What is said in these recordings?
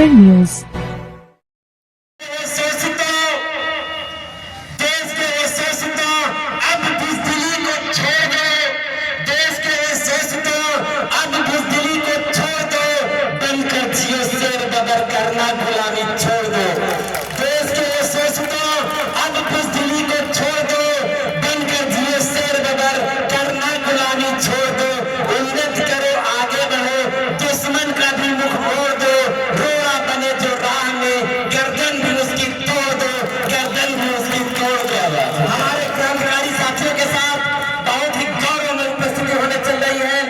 उत्तर news. करना गुलामी छोड़ दो, देश के यशस्वी अब बुज़दिली को छोड़ दो, बनकर जियो शेर बबर, करना गुलामी छोड़ दो, उन्नत करो आगे बढ़ो, दुश्मन का भी मुख मोड़ दो, रोड़ा बने जो राह में, गर्दन भी उसकी तोड़ दो, गर्दन भी उसकी तोड़ दो। हमारे क्रांतिकारी साथियों के साथ बहुत ही गौरवमय उपस्थिति होने चल रही है।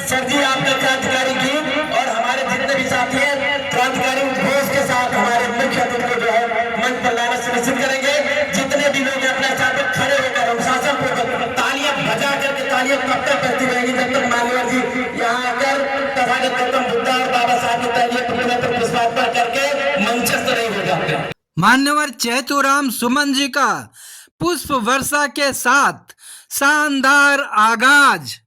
सर जी आपका क्रांतिकारी गीत और हमारे जितने भी साथी हैं क्रांतिकारी उद्घोष के साथ हमारे मुख्य अतिथि को जो है मंच पर लाना सुनिश्चित करेंगे। जितने भी लोग अपने साथ खड़े होकर अनुशासन पूर्वक तालियां बजा करके तालियां तब तक बजती रहेंगी जब तक मान्यवर जी यहाँ आकर तथागत गौतम बुद्ध और बाबा साहब की तालियां प्रतिमा पर पुष्पार्पण करके मंचस्थ नहीं हो जाते। मान्यवर चैतुराम सुमन जी का पुष्प वर्षा के साथ शानदार आगाज।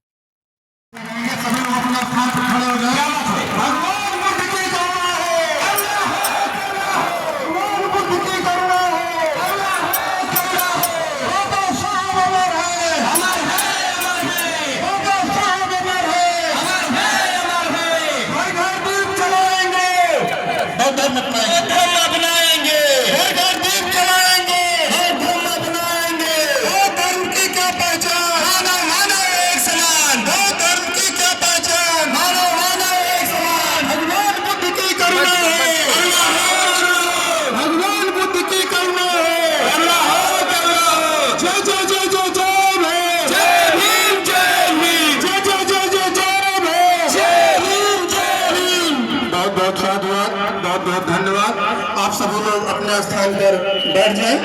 धन्यवाद। आप सब लोग अपने स्थान पर बैठ जाएं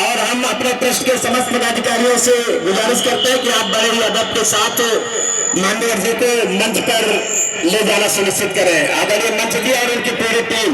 और हम अपने ट्रस्ट के समस्त पदाधिकारियों से गुजारिश करते हैं कि आप बड़े ही अदब के साथ मान्यवर जी को मंच पर ले जाना सुनिश्चित करें। आदरणीय मंच जी और उनकी पूरी टीम।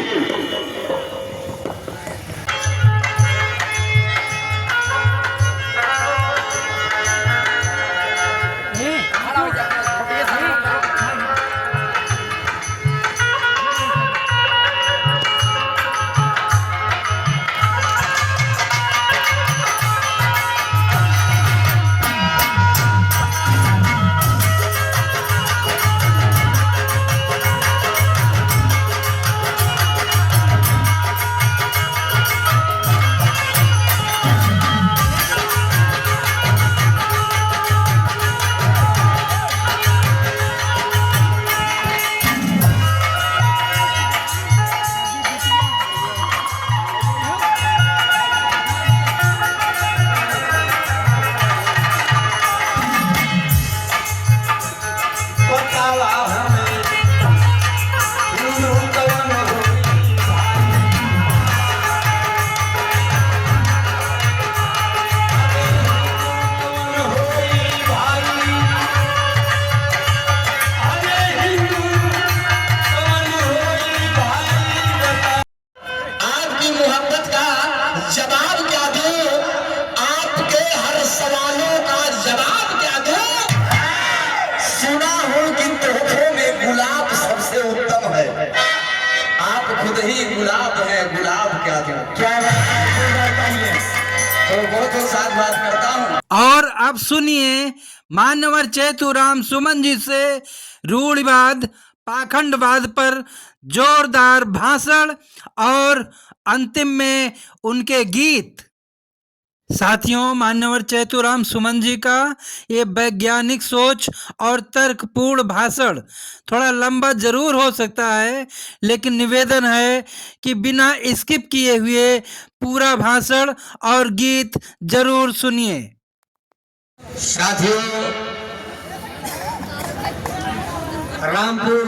जवाब क्या दो, आपके हर सवालों का जवाब क्या दो। सुना हो कि तोहफों में गुलाब सबसे उत्तम है, आप खुद ही गुलाब हैं, गुलाब क्या दो। क्या तो बहुत साथ बात करता हूँ। और अब सुनिए मान्यवर चैतुराम सुमन जी से रूढ़िवाद पाखंडवाद पर जोरदार भाषण और अंतिम में उनके गीत। साथियों, मान्यवर चैतुराम सुमन जी का ये वैज्ञानिक सोच और तर्कपूर्ण भाषण थोड़ा लंबा जरूर हो सकता है, लेकिन निवेदन है कि बिना स्किप किए हुए पूरा भाषण और गीत जरूर सुनिए। साथियों, रामपुर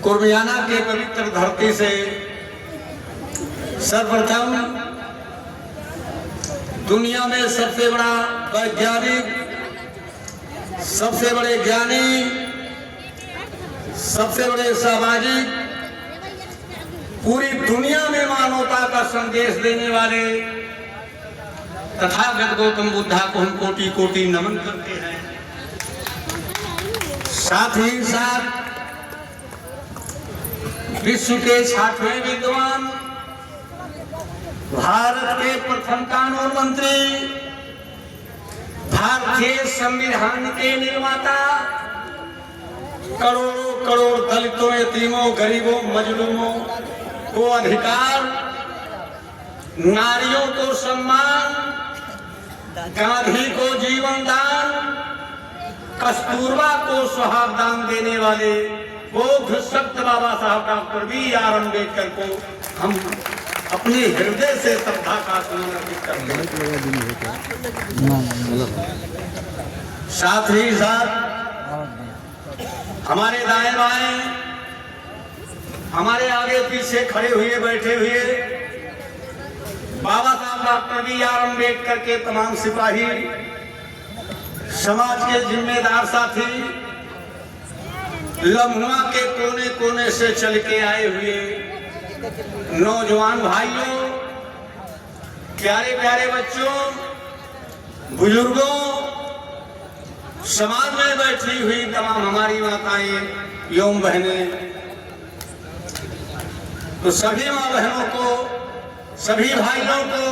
कुर्मियाना के पवित्र धरती से सर्वप्रथम दुनिया में सबसे बड़ा वैज्ञानिक, सबसे बड़े ज्ञानी, सबसे बड़े सामाजिक, पूरी दुनिया में मानवता का संदेश देने वाले तथागत गौतम बुद्धा को हम कोटि कोटि नमन करते हैं। साथ ही साथ विश्व के 60वें विद्वान, भारत के प्रथम कानून मंत्री, भारतीय संविधान के निर्माता, करोड़ों करोड़ दलितों, यतीमों, गरीबों, मजलूमों को अधिकार, नारियों को सम्मान, गांधी को जीवन दान, कस्तूरबा को सुहाग दान देने वाले बौद्ध सक्त बाबा साहब डॉक्टर B.R. अम्बेडकर को हम अपने हृदय से श्रद्धा का समर्पित करते हैं। साथ ही साथ हमारे दाएं बाएं, हमारे आगे पीछे खड़े हुए बैठे हुए बाबा साहब डॉक्टर B.R. अम्बेडकर के तमाम सिपाही, समाज के जिम्मेदार साथी, लम्हुआ के कोने कोने से चल के आए हुए नौजवान भाइयों, प्यारे प्यारे बच्चों, बुजुर्गों, समाज में बैठी हुई तमाम हमारी माताएं एवं बहनें, तो सभी माँ बहनों को, सभी भाइयों को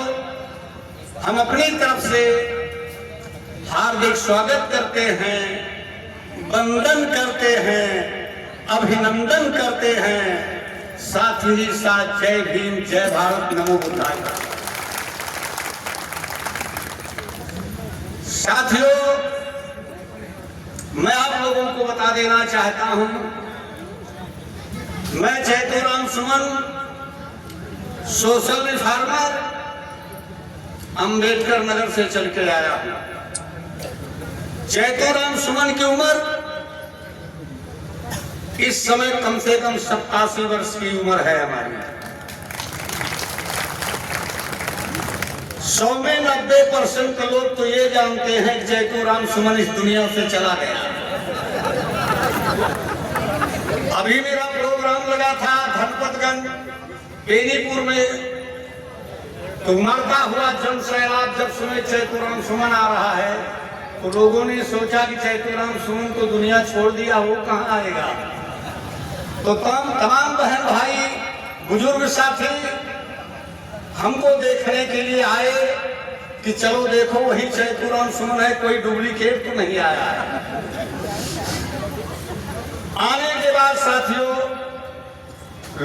हम अपनी तरफ से हार्दिक स्वागत करते हैं, वंदन करते हैं, अभिनंदन करते हैं। साथ ही साथ जय भीम, जय भारत, नमो बुद्धाय। साथियों, मैं आप लोगों को बता देना चाहता हूं, मैं चैतुराम सुमन, सोशल रिफॉर्मर, अंबेडकर नगर से चल के आया हूं। चैतुराम सुमन की उम्र इस समय कम से कम 87 वर्ष की उम्र है हमारी। 100 में 90% लोग तो ये जानते हैं कि चैतुराम सुमन इस दुनिया से चला गया। अभी मेरा प्रोग्राम लगा था धनपतगंज बेनीपुर में, तो मरता हुआ जन सैलाब जब सुने चैतुराम सुमन आ रहा है, तो लोगों ने सोचा कि चैतुराम सुमन को दुनिया छोड़ दिया, वो कहाँ आएगा। तो तमाम बहन भाई, बुजुर्ग साथी हमको देखने के लिए आए कि चलो देखो वही चैतुराम सुमन है, कोई डुप्लीकेट तो नहीं आया है। आने के बाद साथियों,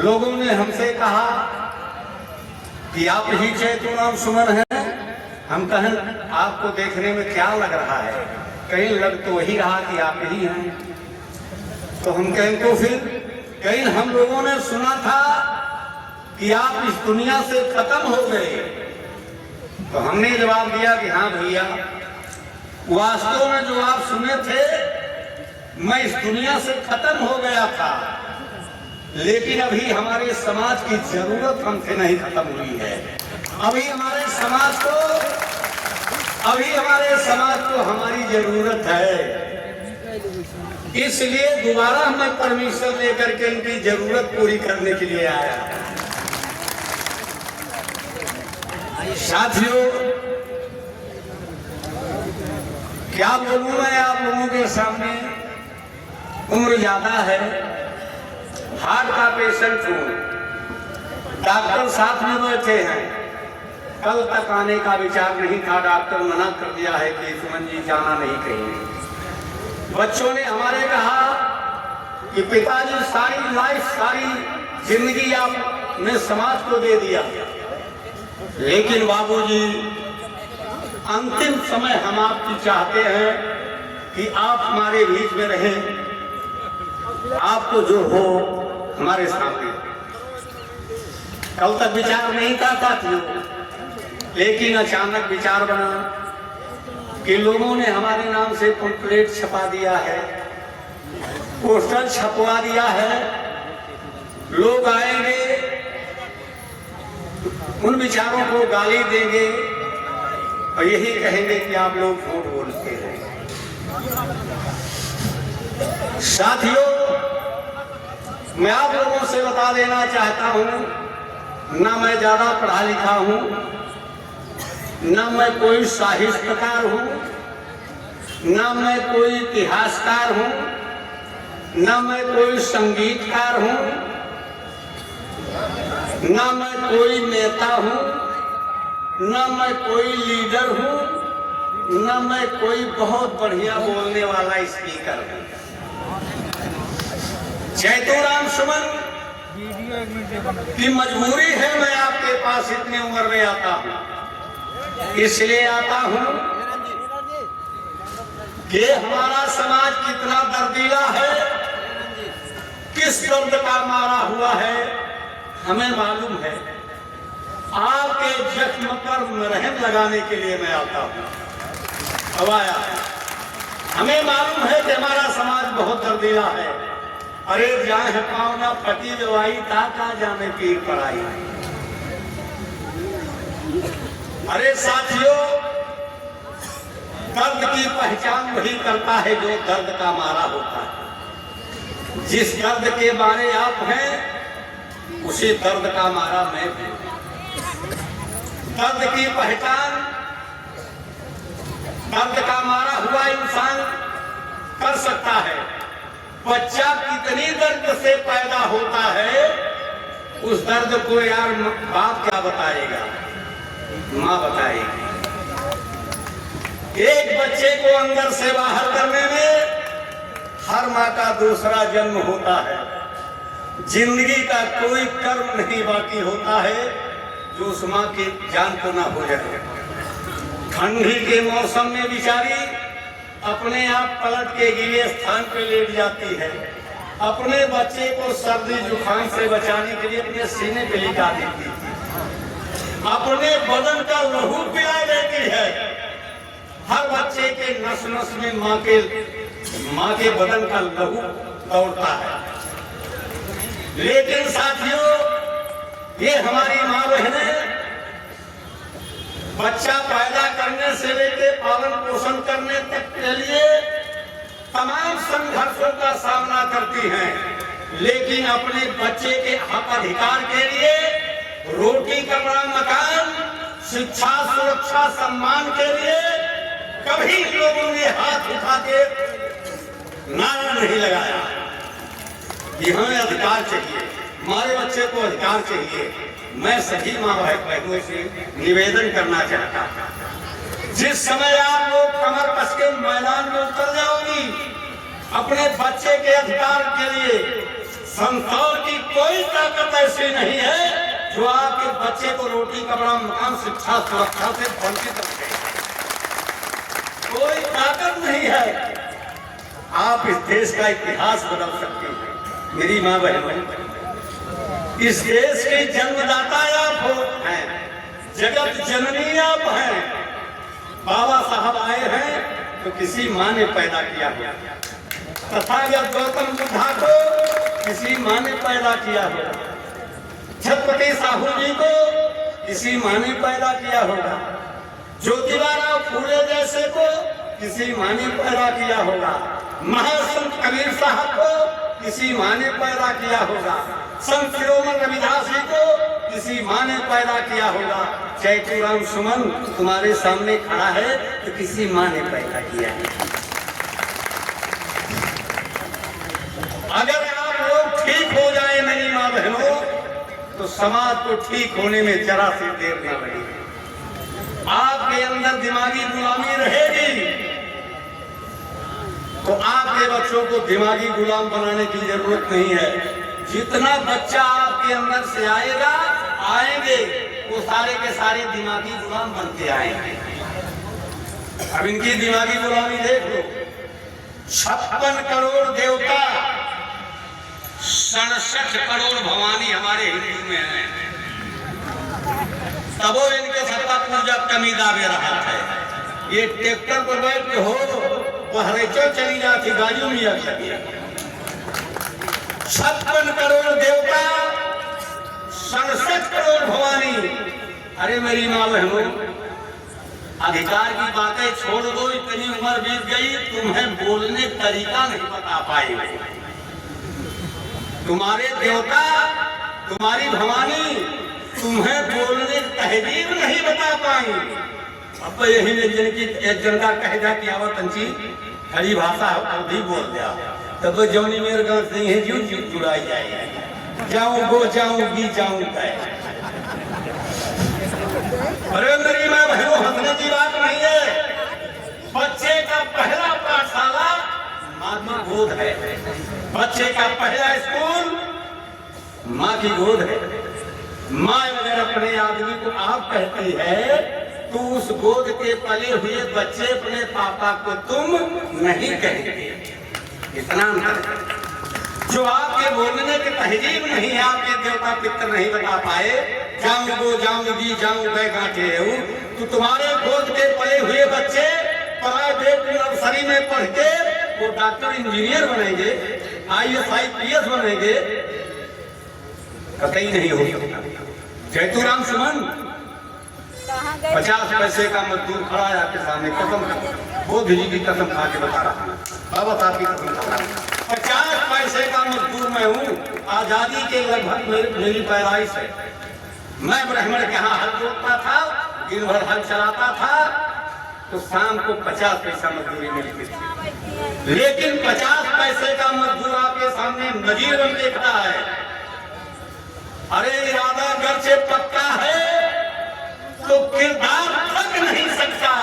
लोगों ने हमसे कहा कि आप ही चैतुराम सुमन हैं। हम कहें आपको देखने में क्या लग रहा है, कहीं लग तो वही रहा कि आप ही हैं। तो हम कहें तो फिर कहीं हम लोगों ने सुना था कि आप इस दुनिया से खत्म हो गए। तो हमने जवाब दिया कि हाँ भैया, वास्तव में जो आप सुने थे, मैं इस दुनिया से खत्म हो गया था, लेकिन अभी हमारे समाज की जरूरत हमसे नहीं खत्म हुई है। अभी हमारे समाज को हमारी जरूरत है। इसलिए दोबारा मैं परमिशन लेकर के इनकी जरूरत पूरी करने के लिए आया। साथियों, क्या बोलूं मैं आप लोगों के सामने, उम्र ज्यादा है, हार्ट का पेशेंट हूं, डॉक्टर साथ में बैठे हैं। कल तक आने का विचार नहीं था, डॉक्टर मना कर दिया है कि सुमन जी जाना नहीं कहीं। बच्चों ने हमारे कहा कि पिताजी सारी लाइफ, सारी जिंदगी आपने समाज को दे दिया, लेकिन बाबूजी अंतिम समय हम आपकी चाहते हैं कि आप हमारे बीच में रहें, आपको जो हो हमारे सामने। कल तक विचार नहीं था साथियों, लेकिन अचानक विचार बना कि लोगों ने हमारे नाम से पंपलेट छपा दिया है, पोस्टर छपवा दिया है। लोग आएंगे, उन विचारों को गाली देंगे और यही कहेंगे कि आप लोग झूठ बोलते हैं। साथियों, मैं आप लोगों से बता देना चाहता हूं, ना मैं ज्यादा पढ़ा लिखा हूं, ना मैं कोई साहित्यकार हूं, ना मैं कोई इतिहासकार हूं, ना मैं कोई संगीतकार हूं, ना मैं कोई नेता हूं, ना मैं कोई लीडर हूं, ना मैं कोई बहुत बढ़िया बोलने वाला स्पीकर हूं। जयतूराम सुमन की मजबूरी है मैं आपके पास इतनी उम्र में आता हूं। इसलिए आता हूं कि हमारा समाज कितना दर्दीला है, किस दर्द का मारा हुआ है हमें मालूम है। आपके जख्म पर मरहम लगाने के लिए मैं आता हूं। अब आया, हमें मालूम है कि हमारा समाज बहुत दर्दीला है। अरे जहाँ है पावना फटी दवाई था का जाने पीर पड़ाई। अरे साथियों, दर्द की पहचान वही करता है जो दर्द का मारा होता है। जिस दर्द के मारे आप हैं उसी दर्द का मारा मैं हूं। दर्द की पहचान दर्द का मारा हुआ इंसान कर सकता है। बच्चा कितनी दर्द से पैदा होता है उस दर्द को यार बाप क्या बताएगा, माँ बताएगी। एक बच्चे को अंदर से बाहर करने में हर माँ का दूसरा जन्म होता है। जिंदगी का कोई कर्म नहीं बाकी होता है जो उस माँ की जान को ना हो जाए। ठंडी के मौसम में बिचारी अपने आप पलट के गिले स्थान पे लेट जाती है। अपने बच्चे को सर्दी जुकाम से बचाने के लिए अपने सीने पे लिटा देती है। अपने बदन का लहू पिला देती है। हर बच्चे के नस नस में माँ के बदन का लहू दौड़ता है। लेकिन साथियों, ये हमारी माँ बहनें बच्चा पैदा करने से लेकर पालन पोषण करने तक के लिए तमाम संघर्षों का सामना करती हैं, लेकिन अपने बच्चे के हक अधिकार के लिए रोटी कपड़ा मकान शिक्षा सुरक्षा सम्मान के लिए कभी लोगों ने हाथ उठा के नारा नहीं लगाया कि हमें अधिकार चाहिए, हमारे बच्चे को अधिकार चाहिए। मैं सभी माँ भाई बहनों से निवेदन करना चाहता हूँ, जिस समय आप लोग कमर कस के मैदान में उतर जाओगी अपने बच्चे के अधिकार के लिए, संसार की कोई ताकत ऐसी नहीं है जो आपके बच्चे को रोटी कपड़ा मकान शिक्षा सुरक्षा से वंचित रखे। कोई ताकत नहीं है। आप इस देश का इतिहास बदल सकते हैं। मेरी माँ बहन, इस देश के जन्मदाता आप हैं, जगत जननी आप हैं। बाबा साहब आए हैं तो किसी माँ ने पैदा किया है। तथागत गौतम बुद्धा को किसी माँ ने पैदा किया है। छत्रपति साहू जी को किसी माँ ने पैदा किया होगा। ज्योतिबा फूले जैसे को किसी माँ ने पैदा किया होगा। महासंत कबीर साहब को किसी माँ ने पैदा किया होगा। संत शिरोमणि रविदास जी को किसी माँ ने पैदा किया होगा। जयतूराम सुमन तुम्हारे सामने खड़ा है तो किसी माँ ने पैदा किया है। अगर आप लोग ठीक हो जाए मेरी माँ बहनों, तो समाज को ठीक होने में जरा सी देर न लगेगी। आपके अंदर दिमागी गुलामी रहेगी तो आपके बच्चों को दिमागी गुलाम बनाने की जरूरत नहीं है। जितना बच्चा आपके अंदर से आएंगे वो सारे के सारे दिमागी गुलाम बनते आएंगे। अब इनकी दिमागी गुलामी देख लो। 56 करोड़ देवता 67 करोड़ भवानी हमारे हिंदू में है, तबो इनके सत्ता पूजा कमी दावे रहा है। ये ट्रैक्टर पर बैठ के हो पहरेचो चली जाती गाड़ियों में लगी। 56 करोड़ देवता 67 करोड़ भवानी। अरे मेरी माँ बहनों, अधिकार की बातें छोड़ दो। इतनी उम्र बीत गई, तुम्हें बोलने तरीका नहीं बता पाए। तुम्हारे देवता तुम्हारी भवानी तुम्हें बोलने तहजीब नहीं बता पाई। अब तो यही एक जन का कह जा कि आवत अंची खड़ी भाषा भी बोल दिया, तब तो जौनी मेरे गांव से ही जुड़ाई जाएगी। जाऊं गो जाऊंगी जाऊं गए। अरे मेरी मां बहनों, हंसने की बात नहीं है। बच्चे का पहला पाठशाला माँ की गोद है। बच्चे का पहला स्कूल माँ की गोद है। माँ अगर अपने आदमी को आप कहती है तो उस गोद के पले हुए बच्चे अपने पापा को तुम नहीं कहेंगे। इतना अंतर है। जो आपके बोलने की तहजीब नहीं है, आपके देवता पितर नहीं बता पाए, जाऊं गो जाऊंगी जाऊं गए गांठे हूं, तो तुम्हारे गोद के पले हुए बच्चे प्राइवेट नर्सरी में पढ़ के वो डॉक्टर इंजीनियर बनेंगे, IAS IPS बनेंगे, कतई नहीं हो सकता। जयतुराम सुमन 50 पैसे का मजदूर खड़ा है आपके सामने, कसम वो जी की कसम खा के बता रहा हूँ, बाबा साहब की कसम खा रहा हूँ। 50 पैसे का मजदूर मैं हूँ। आजादी के लगभग मेरी पैदाइश है। मैं ब्राह्मण के यहाँ हल जोतता था, दिन भर हल चलाता था, तो शाम को 50 पैसा मजदूरी मिलती थी। लेकिन 50 पैसे का मजदूर आपके सामने नजीर बन के खड़ा है। अरे इरादा घर से पक्का है तो किरदार थक नहीं सकता।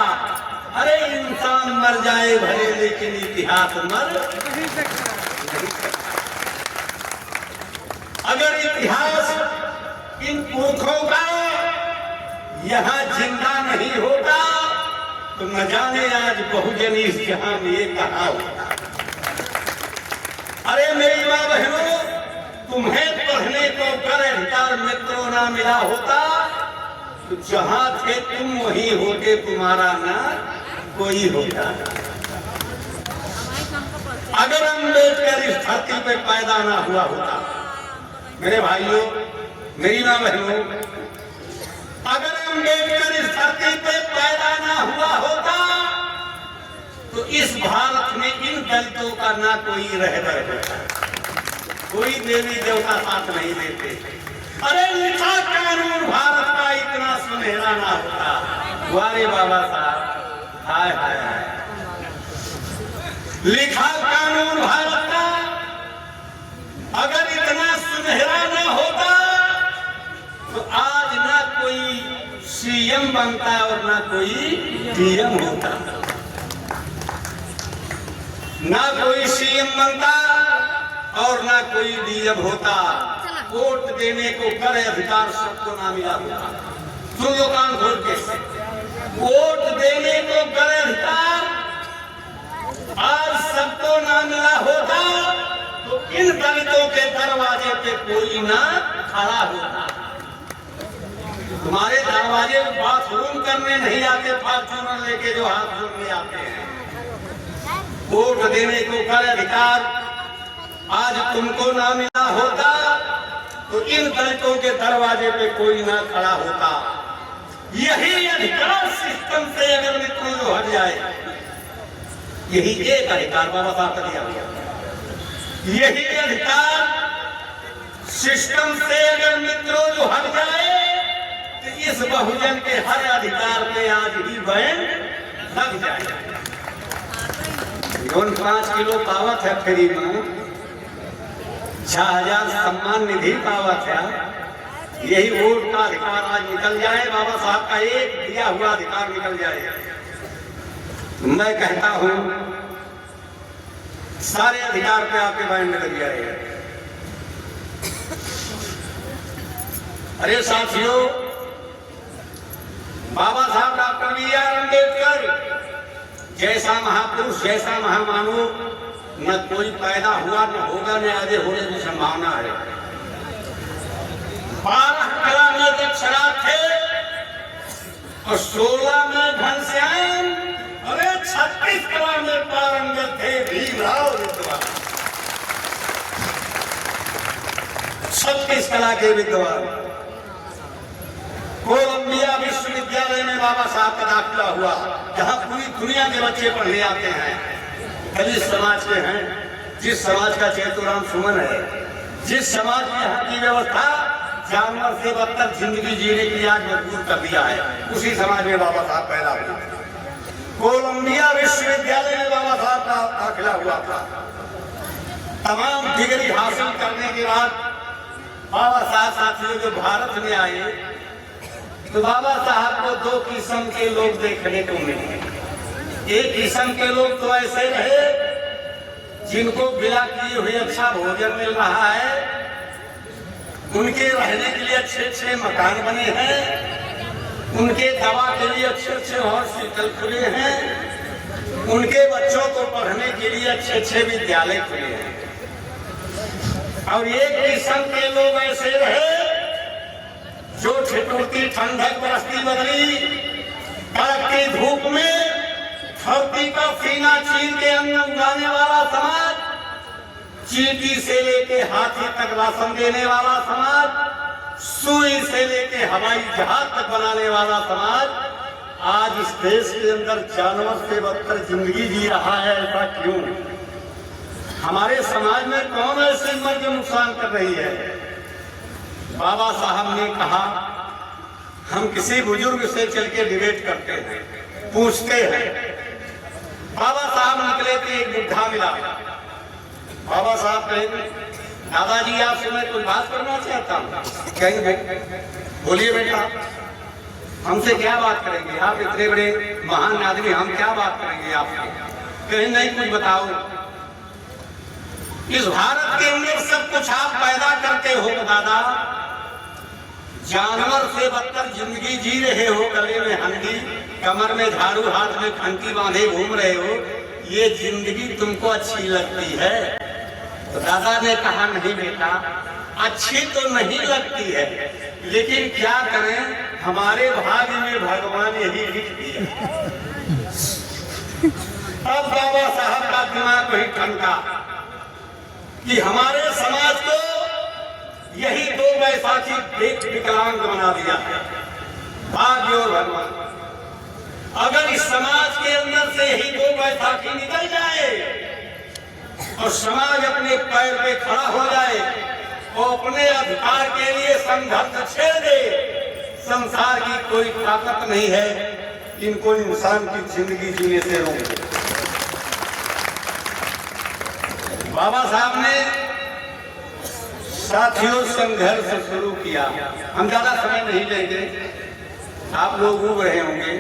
अरे इंसान मर जाए भले, लेकिन इतिहास मर नहीं सकता। अगर इतिहास इन पुरखों का यहाँ जिंदा नहीं होता तो न जाने आज बहुजन इस जहां में ये कहा होता। अरे मेरी माँ बहनों, तुम्हें पढ़ने को कर अधिकार मित्रों ना मिला होता तो जहां थे तुम वहीं होते, तुम्हारा ना कोई होता। अगर अम्बेडकर इस धरती पे पैदा ना हुआ होता, मेरे भाइयों मेरी माँ बहनों, अगर अम्बेडकर इस धरती पे पैदा ना हुआ होता तो इस भारत में इन दलितों का ना कोई रहबर होता, कोई देवी देवता साथ नहीं देते। अरे लिखा कानून भारत का इतना सुनहरा ना होता। वारे बाबा साहब, हाय हाय हाय। लिखा कानून भारत का अगर इतना सुनहरा ना होता तो आज ना कोई CM बनता और ना कोई DM होता। ना कोई CM बनता और ना कोई DM होता। वोट देने को कर अधिकार सबको ना मिला होता। सुन लो कान खोल के, वोट देने को कर अधिकार आज सबको ना मिला होता तो इन दलितों के दरवाजे पे कोई ना खड़ा होता। तुम्हारे दरवाजे में बाथरूम करने नहीं आते फॉर्च्यूनर लेके जो हाथ जोड़ने आते हैं। वोट देने को कर अधिकार आज तुमको ना मिला होता तो इन दलितों के दरवाजे पे कोई ना खड़ा होता। यही अधिकार सिस्टम से अगर मित्रों जो हट जाए, यही एक अधिकार बाबा साहब का दिया हुआ, यही अधिकार सिस्टम से अगर मित्रों जो हट जाए तो इस बहुजन के हर अधिकार में आज ही बैन लग जाए। 5 किलो पावत है फ्री में, 6000 सम्मान निधि पावत है। यही वोट का अधिकार आज निकल जाए, बाबा साहब का एक दिया हुआ अधिकार निकल जाए। मैं कहता हूं सारे अधिकार पे आपके बैन लग जाएगा। अरे साथियों, बाबा साहब डॉक्टर BR अम्बेडकर जैसा महापुरुष, जैसा महामानव न कोई पैदा हुआ, न होगा, न आगे होने की संभावना है। 12 कला में दक्षराज थे और 16 में घनश्याम, अरे 36 कला में पारंगत थे भीमराव विद्वान। 36 कला के विद्वान। कोलंबिया विश्वविद्यालय में बाबा साहब का दाखिला हुआ, जहां पूरी दुनिया के बच्चे पढ़ने आते हैं। दलित समाज के हैं, जिस समाज का चेतुराम सुमन है, जिस समाज में यहाँ की व्यवस्था जानवर से बदतर जिंदगी जीने के लिए आज मजबूर कर दिया है, उसी समाज में बाबा साहब पैदा हुए। कोलंबिया विश्वविद्यालय में बाबा साहब का दाखिला हुआ था। तमाम डिग्री हासिल करने के बाद बाबा साहब साथियों जो भारत में आए तो बाबा साहब को दो किस्म के लोग देखने को मिले। एक किस्म के लोग तो ऐसे रहे जिनको बिना किए हुए अच्छा भोजन मिल रहा है, उनके रहने के लिए अच्छे अच्छे मकान बने हैं, उनके दवा के लिए अच्छे अच्छे हॉस्पिटल खुले हैं, उनके बच्चों को पढ़ने के लिए अच्छे अच्छे विद्यालय खुले हैं। और एक किस्म के लोग ऐसे रहे जो ठिठुरती ठंडक बरसती बदली कड़कती धूप में धरती का सीना चीर के अन्न उगाने वाला समाज, चींटी से लेके हाथी तक राशन देने वाला समाज, सुई से लेके हवाई जहाज तक बनाने वाला समाज आज इस देश के अंदर जानवर से बदतर जिंदगी जी रहा है। ऐसा क्यों? हमारे समाज में कौन ऐसी मर्ज नुकसान कर रही है? बाबा साहब ने कहा, हम किसी बुजुर्ग से चल के डिबेट करते हैं, पूछते हैं। बाबा साहब निकले थे, एक बुढ़ा मिला। बाबा साहब कहेंगे, दादाजी आपसे मैं कुछ बात करना चाहता हूँ। कहेंगे, बोलिए बेटा, हमसे क्या बात करेंगे? आप इतने बड़े महान आदमी, हम क्या बात करेंगे आपसे? कहें नहीं, कुछ बताओ। इस भारत के अंदर सब कुछ आप पैदा करते हो दादा, जानवर से बदतर जिंदगी जी रहे हो, गले में हंडी, कमर में झाड़ू, हाथ में घंटी बांधे घूम रहे हो, ये जिंदगी तुमको अच्छी लगती है? तो दादा ने कहा, नहीं बेटा, अच्छी तो नहीं लगती है, लेकिन क्या करें, हमारे भाग्य में भगवान यही लिख दिया। अब बाबा साहब का दिमाग वही ठनका कि हमारे समाज को यही दो बैसाखी विकलांग बना दिया है, भाग्य और भगवान। अगर इस समाज के अंदर से यही दो बैसाखी निकल जाए और समाज अपने पैर पे खड़ा हो जाए और अपने अधिकार के लिए संघर्ष छेड़ दे, संसार की कोई ताकत नहीं है इनको इंसान की जिंदगी जीने से रोके। बाबा साहब ने साथियों संघर्ष शुरू किया। हम ज्यादा समय नहीं लेंगे, आप लोग उग रहे होंगे,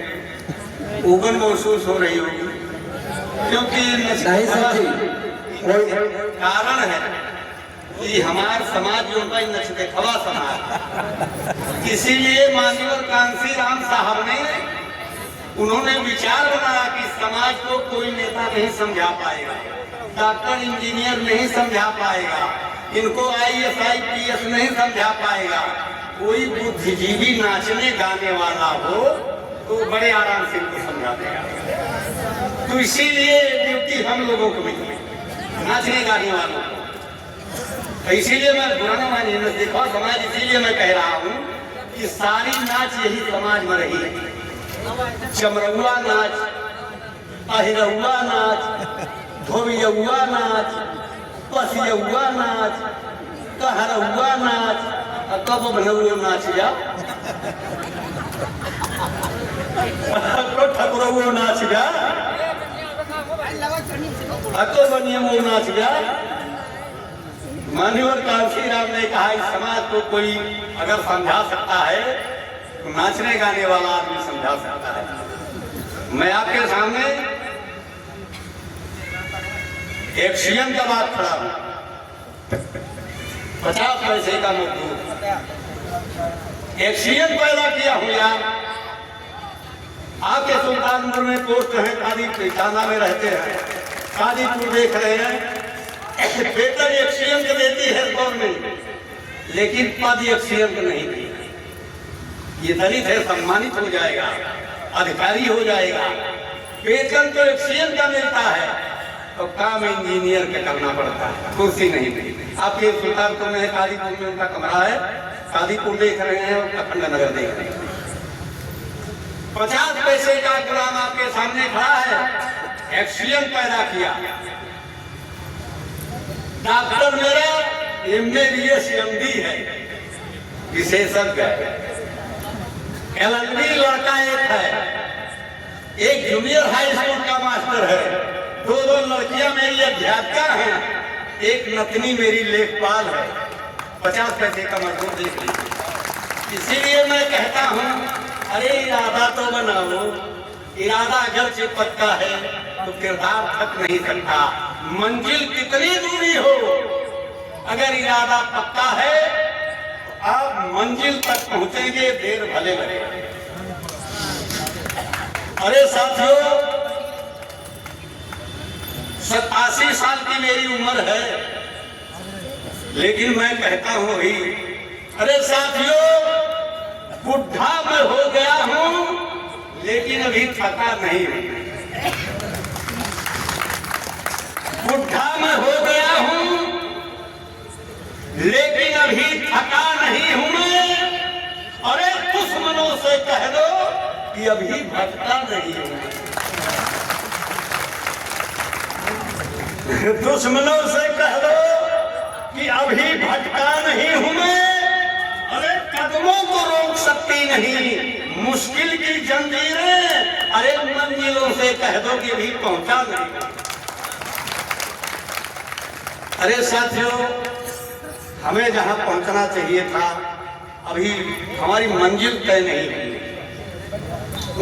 उगन महसूस हो रही होगी, क्योंकि कारण है कि हमारा समाज जो है नच दिखावा समाज। इसीलिए माननीय कांसी राम साहब ने उन्होंने विचार बनाया कि समाज को कोई नेता नहीं समझा पाएगा, डॉक्टर इंजीनियर नहीं समझा पाएगा, इनको IAS IPS नहीं समझा पाएगा, कोई बुद्धिजीवी नाचने गाने वाला हो तो बड़े आराम से इनको समझा देगा। तो इसीलिए ड्यूटी हम लोगों को मिली, नाचने गाने वालों को। इसीलिए मैं पुराना मानिए देखो समाज, इसीलिए मैं कह रहा हूँ कि सारी नाच यही समाज में रही है। चमरौआ नाच, अहिरौआ नाच, धोबियौआ नाच, पसियौआ नाच, कहरौआ नाच, कब बनौआ नाच जा, ठकुरौआ नाच जा, तो बनियमो नाच जा। माननीय कांसी राम ने कहा, इस समाज को कोई अगर समझा सकता है तो नाचने गाने वाला आदमी समझा सकता है। मैं आपके सामने एक सीएम का बात खड़ा हूं, 50 पैसे का मजदूर, एक सीएम पैदा किया हूं यार। आपके सुल्तानपुर में पोस्ट है, कादीपुर में रहते हैं, कादीपुर देख रहे हैं, वेतन एक सीएम को देती है गवर्नमेंट, लेकिन पद एक सीएम को नहीं दी। ये दलित है, सम्मानित हो जाएगा, अधिकारी हो जाएगा, वेतन तो एक सीएम का मिलता है, तो काम इंजीनियर का करना पड़ता है, कुर्सी नहीं मिलती। आपके सुल्तानपुर में है, कादीपुर में उनका कमरा है, कादीपुर देख रहे हैं और अखंड नगर देख रहे हैं। 50 पैसे का गुलाम आपके सामने खड़ा है, एक सीएम पैदा किया। डॉक्टर मेरा MBBS MD है, विशेषज्ञ है, LLB लड़का एक है, एक जूनियर हाई स्कूल का मास्टर है, दो लड़कियां मेरी अध्यापिका हैं, एक नतनी मेरी लेखपाल है। 50 पैसे का मजदूर देख लीजिए। इसीलिए मैं कहता हूँ, अरे इरादा तो बनाओ, इरादा अगर से पक्का है तो किरदार थक नहीं सकता। मंजिल कितनी दूरी हो, अगर इरादा पक्का है तो आप मंजिल तक पहुंचेंगे, देर भले लगे। अरे साथियों, 87 साल की मेरी उम्र है, लेकिन मैं कहता हूं ही, अरे साथियों, बुढ़ा मैं हो गया हूं, लेकिन अभी थका नहीं हूं। बुढ़ा मैं हो गया हूं, लेकिन अभी थका नहीं हूं मैं। अरे दुश्मनों से कह दो कि अभी भटका नहीं हूं। दुश्मनों से कह दो कि अभी भटका नहीं हूं मैं। अरे कदमों को रोक सकती नहीं मुश्किल की जंजीरें, अरे मंजिलों से कह दो कि अभी पहुंचा नहीं। अरे साथियों, हमें जहां पहुंचना चाहिए था, अभी हमारी मंजिल तय नहीं हुई।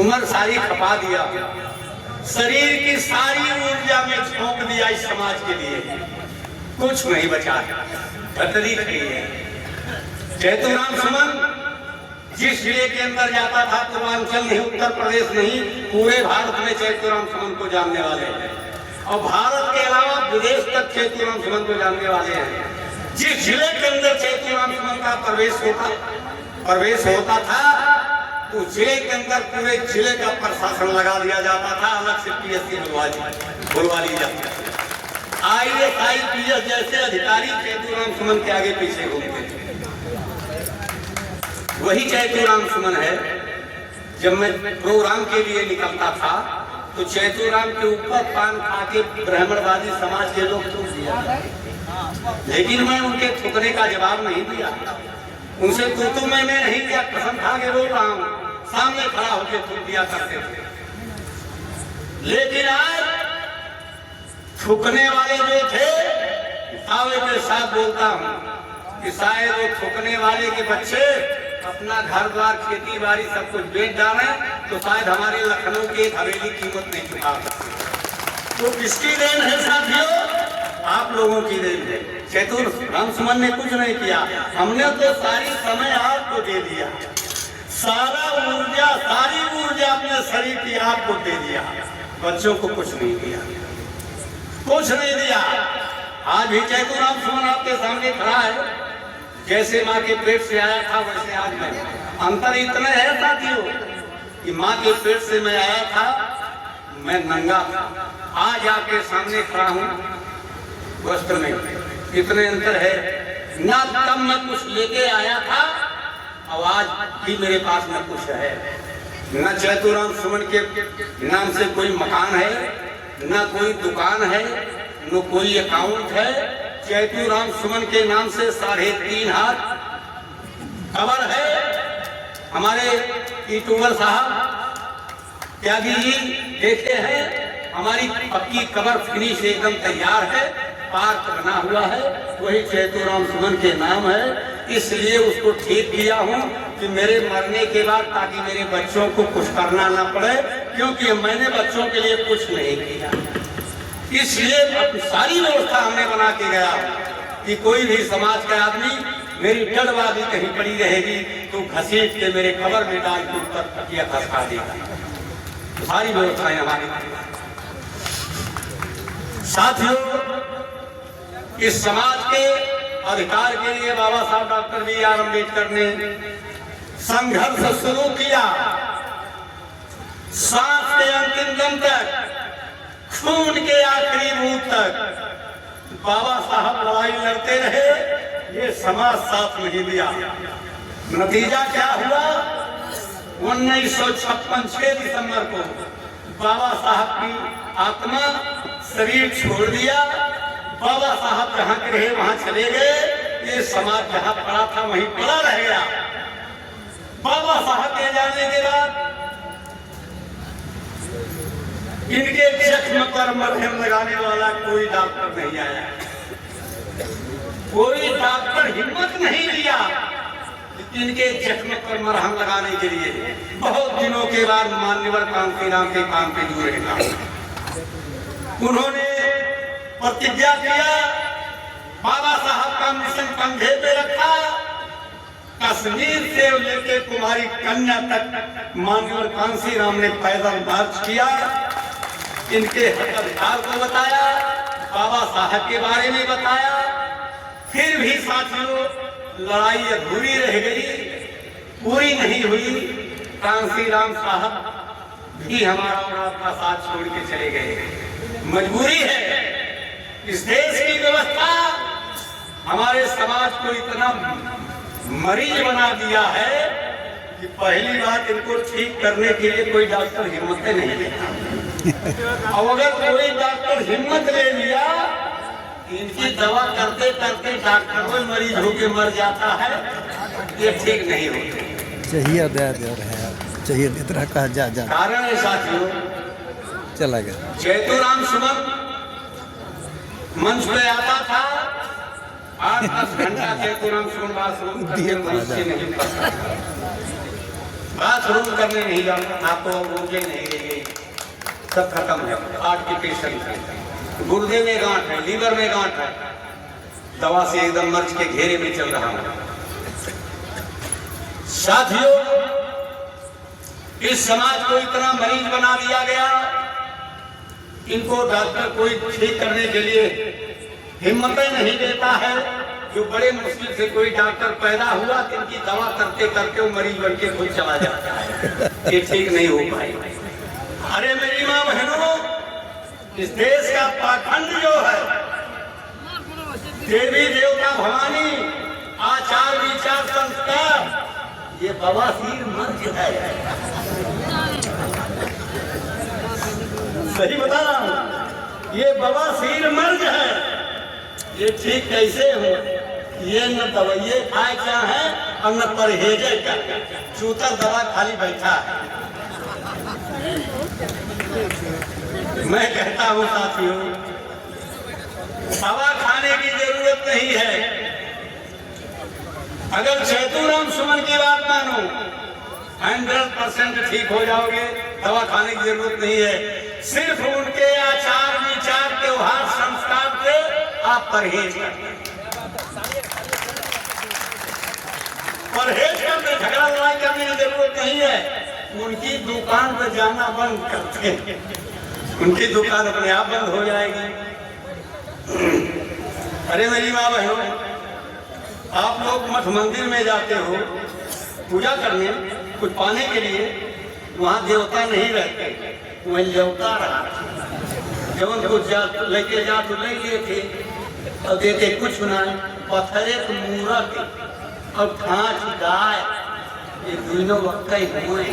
उम्र सारी खपा दिया, शरीर की सारी ऊर्जा में झोंक दिया इस समाज के लिए, कुछ नहीं बचा, गठरी खड़ी है। चैतुराम सुमन जिस जिले के अंदर जाता था, पूर्वांचल नहीं, उत्तर प्रदेश नहीं, पूरे भारत में चैतुराम सुमन को जानने वाले हैं, और भारत के अलावा विदेश तक चैतुराम सुमन को जानने वाले हैं। जिस जिले के अंदर चैतुराम सुमन का प्रवेश होता था, तो जिले के अंदर पूरे जिले का प्रशासन लगा दिया जाता था, अलग से पीएससी बुलवा ली जाती थी। IAS जैसे अधिकारी चैतुराम सुमन के आगे पीछे घूमते थे। वही चैतुराम सुमन है, जब मैं प्रोग्राम के लिए निकलता था तो चैतुराम के ऊपर पान खा के ब्राह्मणवादी समाज के लोग थूक दिया, लेकिन मैं उनके थूकने का जवाब नहीं दिया, उनसे तू मैंने नहीं दिया, कसम खा के बोल रहा हूं, सामने खड़ा होकर थूक दिया करते थे। लेकिन आज थूकने वाले जो थे, दावे के साथ बोलता हूं कि शायद वो थूकने वाले के बच्चे अपना घर द्वार, खेती बाड़ी सब कुछ बेच डाले, तो शायद हमारे लखनऊ की एक हवेली कीमत नहीं चुका सकते। तो किसकी देन है साथियों? आप लोगों की देन है। चैतुराम सुमन ने कुछ नहीं किया, हमने तो सारी समय आपको दे दिया, सारी ऊर्जा अपने शरीर की आपको दे दिया, बच्चों को कुछ नहीं दिया, कुछ नहीं दिया। आज भी चैतुराम सुमन आपके सामने खड़ा है, जैसे माँ के पेट से आया था वैसे आज मैं। अंतर इतना है साथियों कि माँ के पेट से मैं आया था, मैं नंगा था, आज आपके सामने खड़ा हूँ वस्त्र में, इतने अंतर है। ना तब मैं कुछ लेके आया था, और आज भी मेरे पास न कुछ है। न चैतुराम सुमन के नाम से कोई मकान है, न कोई दुकान है, न कोई अकाउंट है। चैतुराम सुमन के नाम से 3.5 हाथ कबर है। हमारे यूट्यूबर साहब त्यागी जी देखे हैं, हमारी पक्की कबर फिनिश एकदम तैयार है, पार्क बना हुआ है, वही चैतुराम सुमन के नाम है। इसलिए उसको ठीक किया हूँ कि मेरे मरने के बाद ताकि मेरे बच्चों को कुछ करना ना पड़े, क्योंकि मैंने बच्चों के लिए कुछ नहीं किया। इसलिए सारी व्यवस्था हमने बना के गया कि कोई भी समाज का आदमी, मेरी जड़बाजी कहीं पड़ी रहेगी तो घसीट के मेरे कबर में डाल के ऊपर तकिया खसका देगा। सारी व्यवस्थाएं हमारी। साथियों, इस समाज के अधिकार के लिए बाबा साहब डॉक्टर B.R. अम्बेडकर ने संघर्ष शुरू किया, सांस के अंतिम दम तक, खून के आखिरी बूंद तक बाबा साहब लड़ाई लड़ते रहे, ये समाज साथ नहीं दिया। नतीजा क्या हुआ? 1956 6 दिसंबर को बाबा साहब की आत्मा शरीर छोड़ दिया। बाबा साहब जहां के रहे वहां चले गए, ये समाज जहां पड़ा था वहीं पड़ा रह गया। बाबा साहब के जाने के बाद इनके जख्म पर मरहम लगाने वाला कोई डॉक्टर नहीं आया। कोई डॉक्टर हिम्मत नहीं लिया इनके जख्म पर मरहम लगाने के लिए। बहुत दिनों के बाद मान्यवर कांशीराम के काम पे जुड़े ना, उन्होंने प्रतिज्ञा किया, बाबा साहब का मिशन कंधे पे रखा, कश्मीर से लेकर कुमारी कन्या तक मान्यवर कांशीराम ने पैदल मार्च किया, इनके हक अधिकार को बताया, बाबा साहब के बारे में बताया। फिर भी साथियों लड़ाई अधूरी रह गई, पूरी नहीं हुई। कांशीराम साहब भी हमारा और आपका साथ छोड़ के चले गए। मजबूरी है, इस देश की व्यवस्था हमारे समाज को इतना मरीज बना दिया है कि पहली बात इनको ठीक करने के लिए कोई डॉक्टर हिम्मत नहीं लेता। और अगर कोई डॉक्टर हिम्मत ले लिया, इनकी दवा करते करते डॉक्टर कोई मरीज होके मर जाता है, ये ठीक नहीं होती। चाहिए दे दे रहे हैं, चाहिए इतना कहा जा जा कारण है साथियों, चला गया। चैतुराम सुमन मंच पे आता था, 8-10 घंटा चैतुराम सुमन बाथरूम करने नहीं पड़ता, बाथरूम करने नहीं जाता, आपको रोके नहीं गई, सब खत्म है। हार्ट की पेशेंट है, गुर्दे में गांठ है, लीवर में गांठ है, दवा से एकदम मर्ज के घेरे में चल रहा हूं। साथियों, इस समाज को इतना मरीज बना दिया गया, इनको डॉक्टर कोई ठीक करने के लिए हिम्मतें नहीं देता है। जो बड़े मुश्किल से कोई डॉक्टर पैदा हुआ, इनकी दवा करते करते वो मरीज बन के खुद चला जाता है, ये ठीक नहीं हो पाई। अरे मेरी मां बहनों, इस देश का पाखंड जो है, देवी देवता भवानी, आचार विचार संस्कार, ये बवासीर मर्ज है। सही बता रहा हूं, ये बवासीर मर्ज है। ये ठीक कैसे हो? ये न दवाइये खाए क्या है और न परहेजे क्या, चूतर दवा खाली बैठा है। मैं कहता हूं साथियों, दवा खाने की जरूरत नहीं है। अगर चैतुराम सुमन की बात मानो, 100% ठीक हो जाओगे, दवा खाने की जरूरत नहीं है। सिर्फ उनके आचार विचार त्योहार संस्कार से आप परहेज करते, परहेज करते, झगड़ा लड़ाई करने की जरूरत नहीं है। उनकी दुकान पर जाना बंद करते, उनकी दुकान अपने आप बंद हो जाएगी। अरे मेरी माँ बहनों, आप लोग मठ मंदिर में जाते हो पूजा करने, कुछ पाने के लिए, वहाँ देवता नहीं रहते, वही देवता रहा। जब कुछ लेके जा तो ले गए थे, और देते कुछ ना, पत्थरे मूरत और खांच गाय, ये दोनों वक्त ही हुए।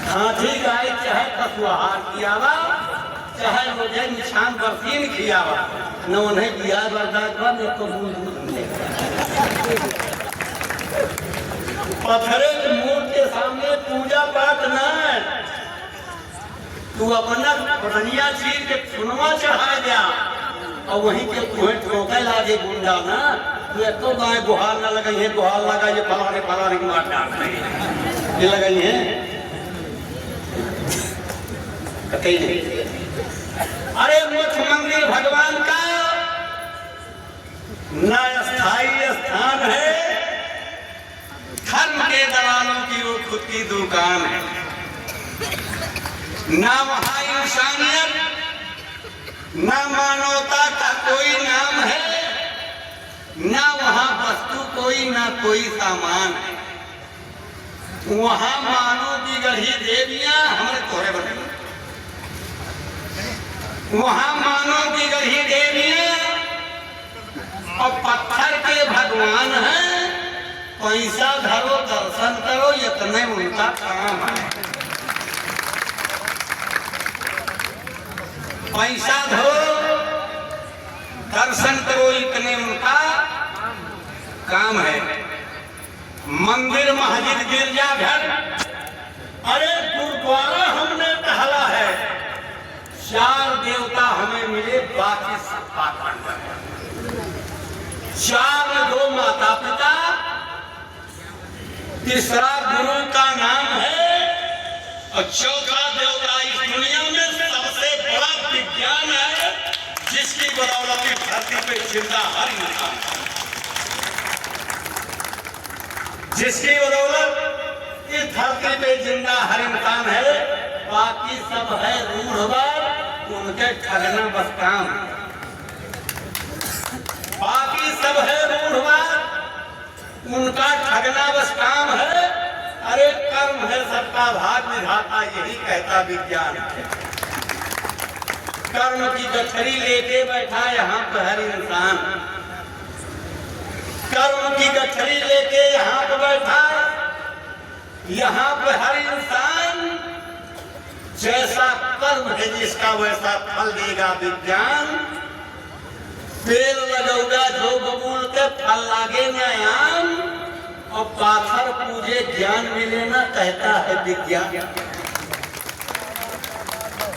हाथी गाय चाहे कछुआहार कियावा, चाहे मुझे निशान बरसीन खियावा, न उन्हें दिया बर्दाश्त बन तो पत्थरे के मूर्ति के सामने पूजा पाठ न है। तू अपना पुरनिया चीज के सुनवा चढ़ा गया, और वहीं के तुम्हें ठोके लागे गुंडा ना, तू तो गाय गुहार न लगाई है, गुहार लगा ये फलाने फलाने की मार डाल रही ये लगाई है कहीं नहीं। अरे मुख्य मंदिर भगवान का न स्थायी स्थान है, धर्म के दलालों की वो खुद की दुकान है। ना वहां इंसानियत, ना मानवता का कोई नाम है, ना वहां वस्तु कोई, ना कोई सामान है। वहां मानव की गढ़ी देवियां हमारे तोरे बने, वहां मानव की गढ़ी देवियां और पत्थर के भगवान हैं। पैसा धरो दर्शन करो, इतने उनका काम है। पैसा धरो दर्शन करो, इतने उनका काम है। मंदिर मस्जिद गिरजाघर, अरे गुरुद्वारा हमने टहला है, 4 देवता हमें मिले, बाकी सब पाखंड है। चार में 2 माता पिता, तीसरा गुरु का नाम है, और चौथा देवता इस दुनिया में सबसे बड़ा विज्ञान है, जिसकी बदौलत इस धरती पे जिंदा हर इंसान, जिसकी बदौलत इस धरती पे जिंदा हर इंसान है। बाकी सब है रूढ़वाद, उनके ठगना बस काम। बाकी सब है रूढ़वाद, उनका ठगना बस काम है। अरे कर्म है सबका भाग विधाता, यही कहता विज्ञान है। कर्म की गठरी लेके बैठा यहाँ पर हर इंसान, कर्म की गठरी लेके यहाँ पर बैठा, यहाँ पर हर इंसान। जैसा कर्म है जिसका वैसा फल देगा विज्ञान। पेड़ लगौगा जो बबूल के फल लागे न आम, और पाथर पूजे ज्ञान मिले ना कहता है विज्ञान।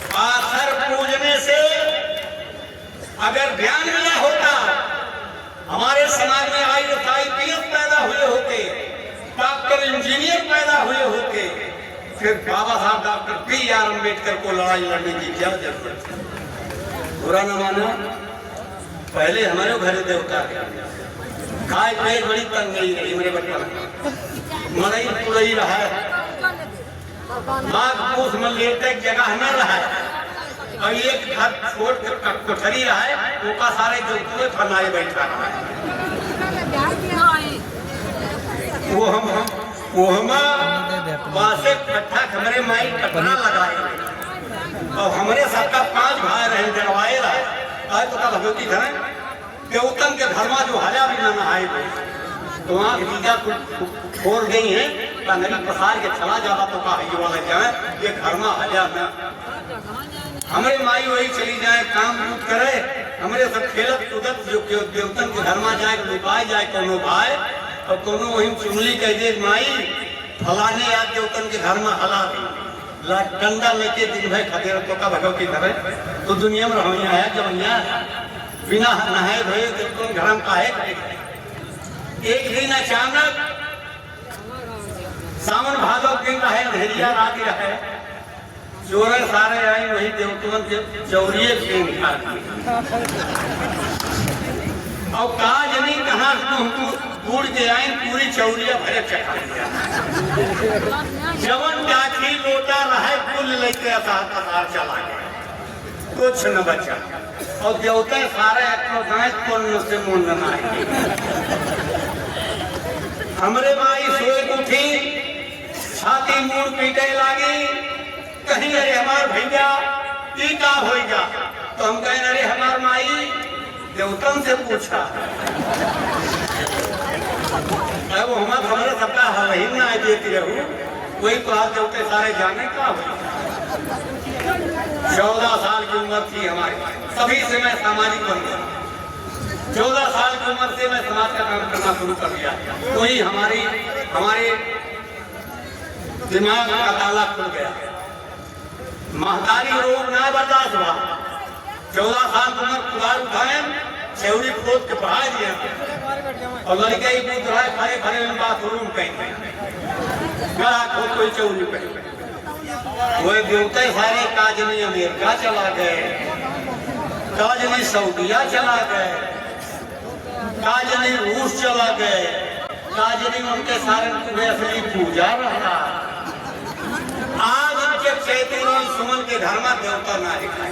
पाथर पूजने से अगर ज्ञान मिला होता, हमारे समाज में IAS पैदा हुए होते, डॉक्टर इंजीनियर पैदा हुए होते, फिर बाबा साहब डॉक्टर BR अम्बेडकर को लड़ाई लड़ने की क्या जरूरत है? बुरा न मानो, पहले हमारे घर देवता खाए पेट बड़ी तंगी रही मेरे बचपन, मरई पुरई रहा है, माघ पूस में लेटे जगह न रहा है, और एक घर छोड़ कोठरी रहा है, वो का सारे जो फनाए बैठा रहा है। वो हम बासे कट्ठा हमारे माई कटना लगाए, और हमारे सबका 5 भाई रहे जलवाए रहे। आज तो का भगवती घर देवतन के घर में जो हजा भी न नहाए, तो वहाँ बीजा खोल गई है, नदी पसार के चला जाता तो का ये वाला जाए, ये घर में हजा न हमारे माई वही चली जाए, काम कूद करे, हमारे सब खेलत कूदत जो देवतन के घर में जाए, लुकाए जाए कोनो भाई, और कोनो वही चुमली कह दे माई फलाने आज देवतन के घर में हला डंडा लेके दिन भर खाते तो का भगवती घर तो दुनिया में रहो है जब यहाँ बिना नहाए धोए देवतन घर में काहे। एक दिन अचानक सावन भादव दिन रहे, अंधेरिया रात रहे, चोर सारे आई वही देवतन के चौरिये से निकाल और काज नहीं कहा बूढ़ के आए, पूरी चौरिया भरे चढ़ा दिया। जवन डाठी लोटा रहे कुल लेके अतार चला गया, कुछ न बचा, और देवता सारे पुण्य से मुंडन आए। हमरे माई सोए उठी, छाती मुड़ पीटे लगी, कहीं अरे हमार भैया टीका हो जा, तो हम कहें अरे हमार माई देवतन से पूछा, वो हमारे सबका वही ना देती रहू, वही तो आप देवते सारे जाने का हुई। 14 साल की उम्र थी हमारी, तभी से मैं सामाजिक बन गया। 14 साल की उम्र से मैं समाज का काम करना शुरू कर दिया, वही हमारे दिमाग का ताला खुल गया। महतारी रोग ना बर्दाश्त हुआ, 14 साल की उम्र कुदार उठाए, छेवड़ी खोद के पढ़ा दिया, और लड़के ही पूछ रहा है खड़े खड़े में बाथरूम कहीं गला खोद कोई चौरी पे। वो देवते सारे काजनी अमेरिका चला गए, काजनी सऊदिया चला गए, काजनी रूस चला गए, काजनी उनके सारे तुम्हें असली पूजा रहा। आज उनके चैतन्य सुमन के घर में देवता ना दिखाए,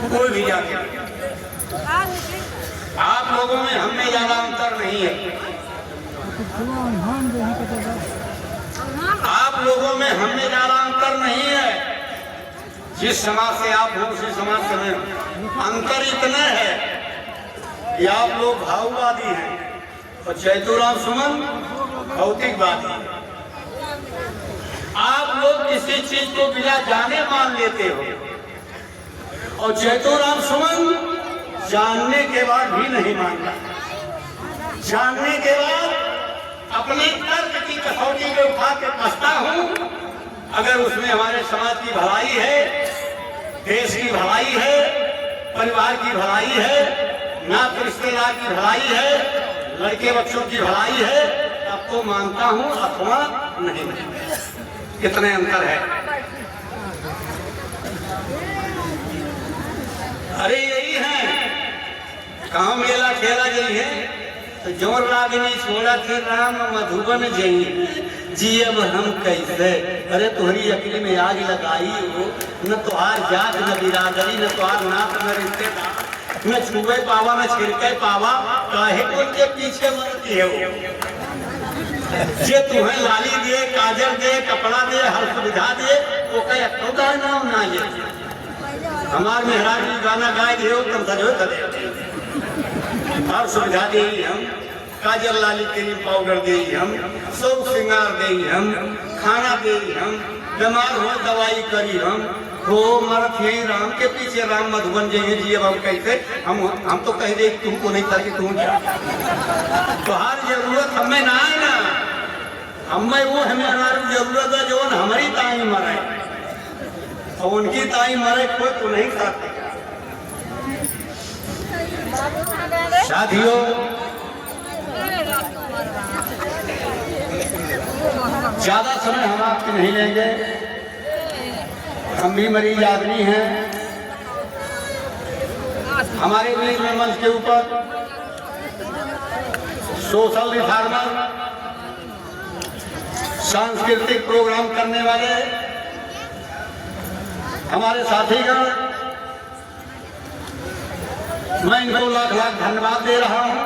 कोई भी जाके आप लोगों में हमें ज्यादा अंतर नहीं है, आप लोगों में हमें ज्यादा अंतर नहीं है। जिस समाज से आप हो उसी समाज से मैं, अंतर इतना है कि आप लोग भाववादी हैं और चैतुराम सुमन भौतिकवादी। आप लोग किसी चीज को बिना जाने मान लेते हो, और चैतुराम सुमन जानने के बाद भी नहीं मानता, जानने के बाद अपने तर्क की कसौटी में उठा के कसता हूं। अगर उसमें हमारे समाज की भलाई है, देश की भलाई है, परिवार की भलाई है, नात रिश्तेदार की भलाई है, लड़के बच्चों की भलाई है, तब तो मानता हूं, अथवा नहीं। कितने अंतर है। अरे यही है, कहाँ मेला खेला गई है तो जोर लागनी छोड़ा थे राम मधुबन जई जी अब हम कैसे। अरे तुम्हारी अकली में आग लगाई हो, न तुहार जात न बिरादरी न तुहार नात न रिश्तेदार, न छुए पावा न छिड़के पावा, काहे को के पीछे मरती है वो। जे तुम्हें लाली दे, काजल दे, कपड़ा दे, हर सुविधा दे, वो कहे खुदा नाम ना ये हमार मेहराज गाना गाए दे तुम सजो करे हर सुविधा दे हम, काजल लाली क्रीम पाउडर दे हम, सब श्रृंगार दे हम, खाना दे हम, बीमार हो दवाई करी हम, हो मरत है राम के पीछे राम मधुबन जाइए जी अब हम कैसे। हम तो कह दे तुमको नहीं करके तुम क्या तो हर जरूरत हमें ना है ना, हमें वो हमें हमारी जरूरत है जो हमारी ताई मरे और उनकी ताई मरे कोई तो नहीं करते। साथियों ज्यादा समय हम आपके नहीं लेंगे, हम भी मरीज आदमी हैं। हमारे बीच में मंच के ऊपर सोशल रिफॉर्मर, सांस्कृतिक प्रोग्राम करने वाले हमारे साथीगण, मैं इनको लाख लाख धन्यवाद दे रहा हूं।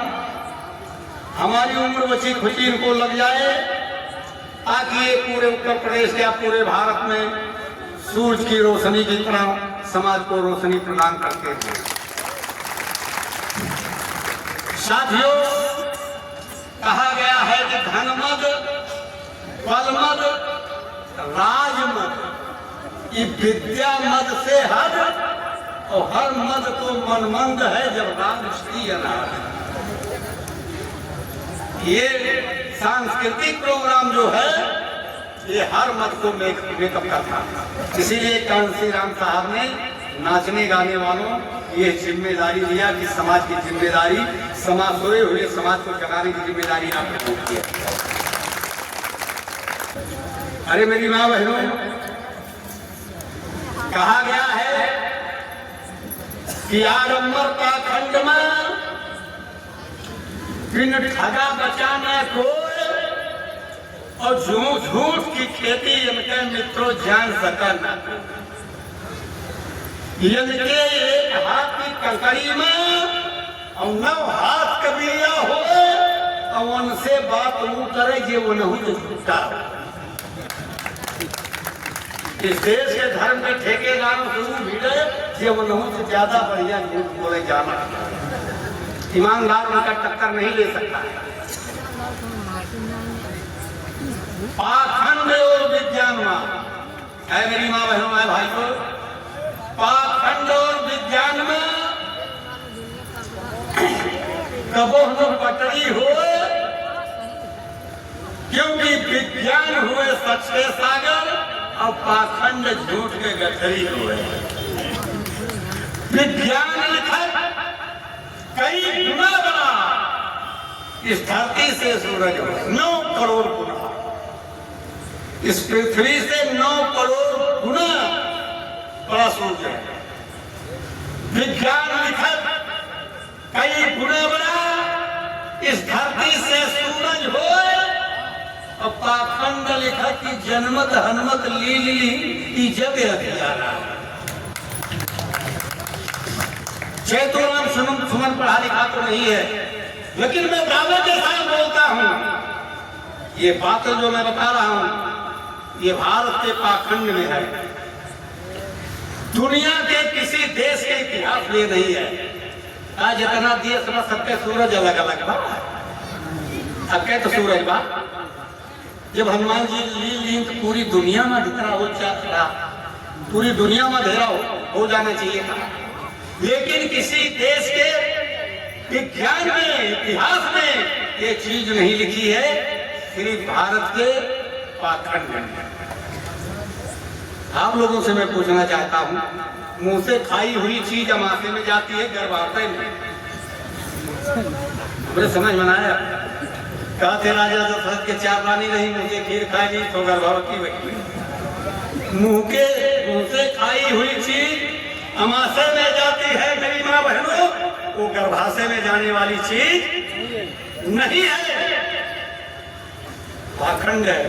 हमारी उम्र बची खुशी इनको लग जाए ताकि ये पूरे उत्तर प्रदेश या पूरे भारत में सूरज की रोशनी की तरह समाज को रोशनी प्रदान करते हैं। साथियों कहा गया है कि धनमद, बलमद, राजमद, ये विद्या मद से हद और हर मद तो मनमंद है जब राम श्री अनाथ। ये सांस्कृतिक प्रोग्राम जो है ये हर मत को मेकअप करता है। इसीलिए कांसी राम साहब ने नाचने गाने वालों ये जिम्मेदारी लिया कि समाज की जिम्मेदारी, समाज सोए हुए समाज को जगाने की जिम्मेदारी आपने की है। अरे मेरी माँ बहनों, कहा गया है कि आडम्बर का खंड में बिन ठगा बचाने कोई और झूठ की खेती इनके मित्रों जान सका न। इनके एक हाथ की कंकड़ी में और 9 हाथ कबिया हो और उनसे बात वो करे जे वो नहीं झूठा। इस देश के धर्म के ठेकेदारों शुरू भिड़े जे वो नहीं से ज्यादा बढ़िया झूठ बोले जाना। ईमानदार उनका टक्कर नहीं ले सकता। पाखंड और विज्ञान है मेरी माँ बहनों है भाई को, पाखंड और विज्ञान में कबो हम पटरी हो, क्योंकि विज्ञान हुए सच के सागर और पाखंड झूठ के गठरी हुए। विज्ञान लिखा कई गुना बड़ा, इस धरती से सूरज 9 करोड़ गुना, इस पृथ्वी से 9 करोड़ गुना बड़ा सूरज है। विज्ञान लिखा कई गुना बड़ा, इस धरती से सूरज हो और पाखंड लिखा कि जन्मत हनुमत ली जब हथियारा। चैतोराम सुमन पढ़ा लिखा तो नहीं है, लेकिन मैं दावे के साथ बोलता हूं ये बात जो मैं बता रहा हूं ये भारत के पाखंड में है। दुनिया के किसी देश के इतिहास में नहीं है। आज जितना देश में सबके सूरज अलग अलग बा, सबके तो सूरज बा। जब हनुमान जी ली तो पूरी दुनिया में जितना हो चाहता, पूरी दुनिया में अंधेरा हो जाना चाहिए था। लेकिन किसी देश के विज्ञान में, इतिहास में ये चीज नहीं लिखी है, सिर्फ भारत के पाखंड में। आप लोगों से मैं पूछना चाहता हूं, मुंह से खाई हुई चीज अमाशे में जाती है, गर्भाशय में मुझे समझ में आया। कहा थे राजा दशरथ के चार रानी नहीं, मुझे खीर खाई तो गर्भवती हुई। मुंह से खाई हुई चीज अमाशय में जाती है मेरी माँ बहनों, वो गर्भाशय में जाने वाली चीज नहीं है, पाखंड है।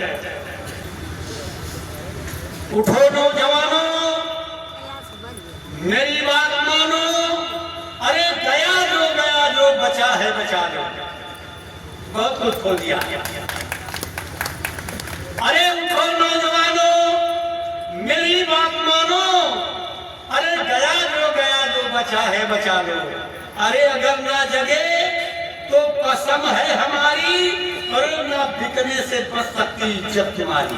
उठो नौजवानों, मेरी बात मानो। अरे गया जो बचा है बचा लो। बहुत कुछ खोल दिया। अरे उठो नौजवानों, मेरी बात मानो। अरे गया जो बचा है बचा लो। अरे अगर ना जगे तो कसम है हमारी, अरे ना बिकने से बच सकती इज्जत तुम्हारी।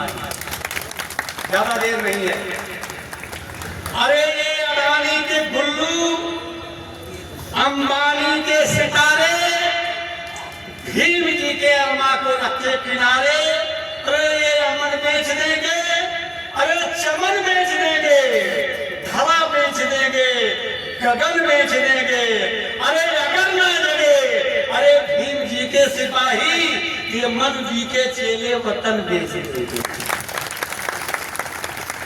ज्यादा देर नहीं है। अरे ये अडानी के गुल्लू, अंबानी के सितारे, भीम जी के अम्मा को रखे किनारे। अरे ये अमन बेच देंगे, अरे चमन बेच देंगे, धरा बेच देंगे, गगन बेच देंगे। अरे अगर ना जगे, अरे भीम जी के सिपाही, ये मन जी के चेले वतन बेच देंगे।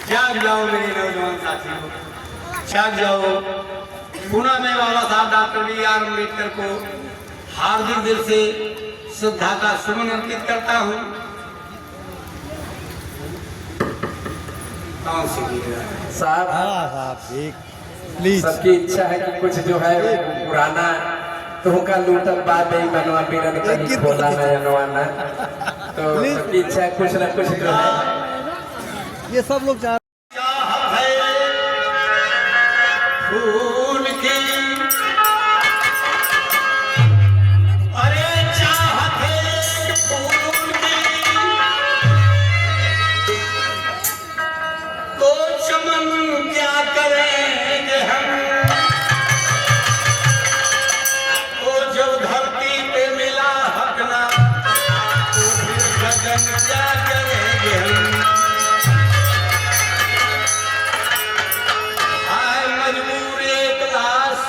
जाग जाओ मेरे नौजवान साथियों, जाग जाओ। पुनः मैं बाबा साहब डॉक्टर B.R. अम्बेडकर को हार्दिक दिल से श्रद्धा का सुमन अर्पित करता हूँ। कौन सी साहब हाँ साहब एक प्लीज। सबकी इच्छा है कि कुछ जो है पुराना तुमका लूटल बाद ही बनवा पीरन कहीं खोला नया नवाना, तो सबकी इच्छा है कुछ न कुछ जो है ये सब लोग चाह फूल की। अरे चाहत है फूल की, तो चमन क्या करेंगे हम। तो जब धरती पे मिला हक ना, तो फिर गगन क्या करेंगे हम। मजबूर एक लाश,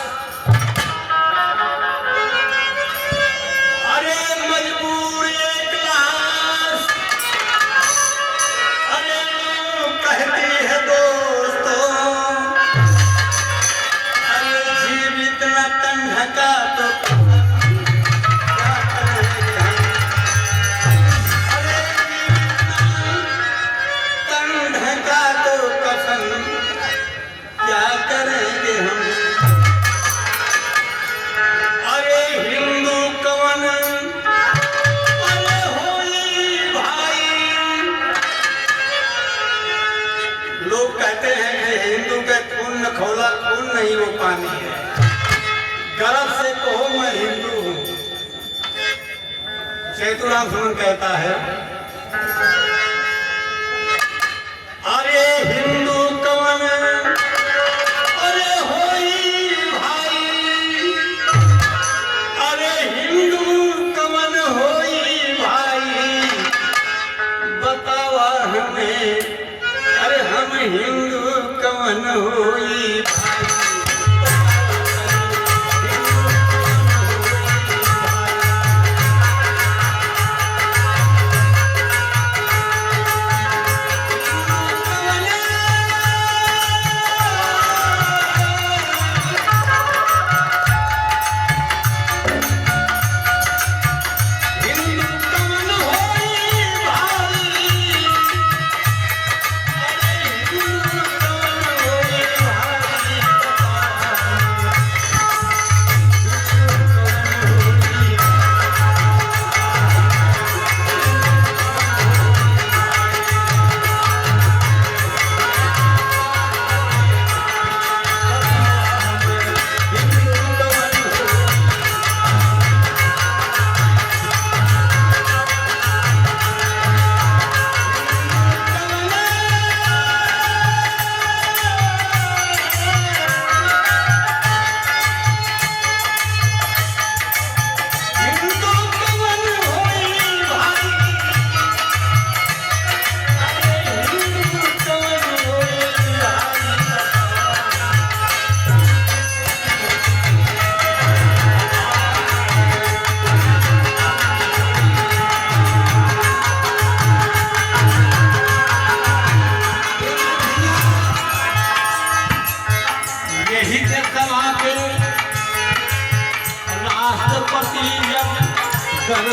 अरे मजबूर एक लाश, अरे कहती है दोस्तों, अरे जीवित न तन ढका तो क्या करेंगे हम। अरे जीवित तन ढका तो कफन क्या करेंगे हम। अरे हिंदू कवन, अरे होली भाई। लोग कहते हैं कि हिंदू के खून में खौला खून नहीं, वो पानी है। गर्व से कहो मैं हिंदू हूँ। चेतुराम सुमन कहता है, अरे हिंदू कवन, अरे होई भाई। अरे हिंदू कवन होई भाई, बतावा हमें, अरे हम हिंदू कवन होई भाई।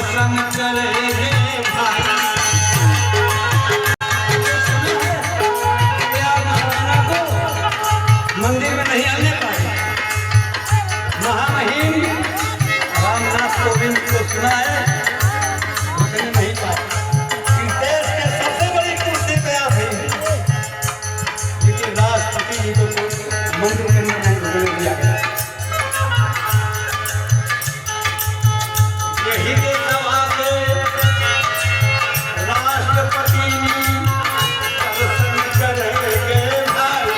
दर्शन करेंगे भाई। मंदिर में नहीं आने पाए। महामहिम रामनाथ कोविंद को सुना है, उसने नहीं पाए। इस देश के सबसे बड़ी कुर्सी पे आप हैं, लेकिन राष्ट्रपति जी को मंदिर के अंदर नहीं घुसने दिया गया। यही के जवाब राष्ट्रपति दर्शन करेंगे भाई।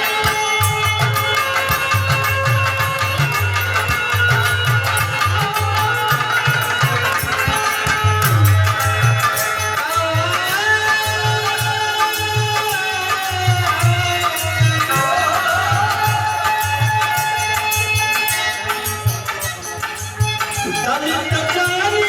दलित जानी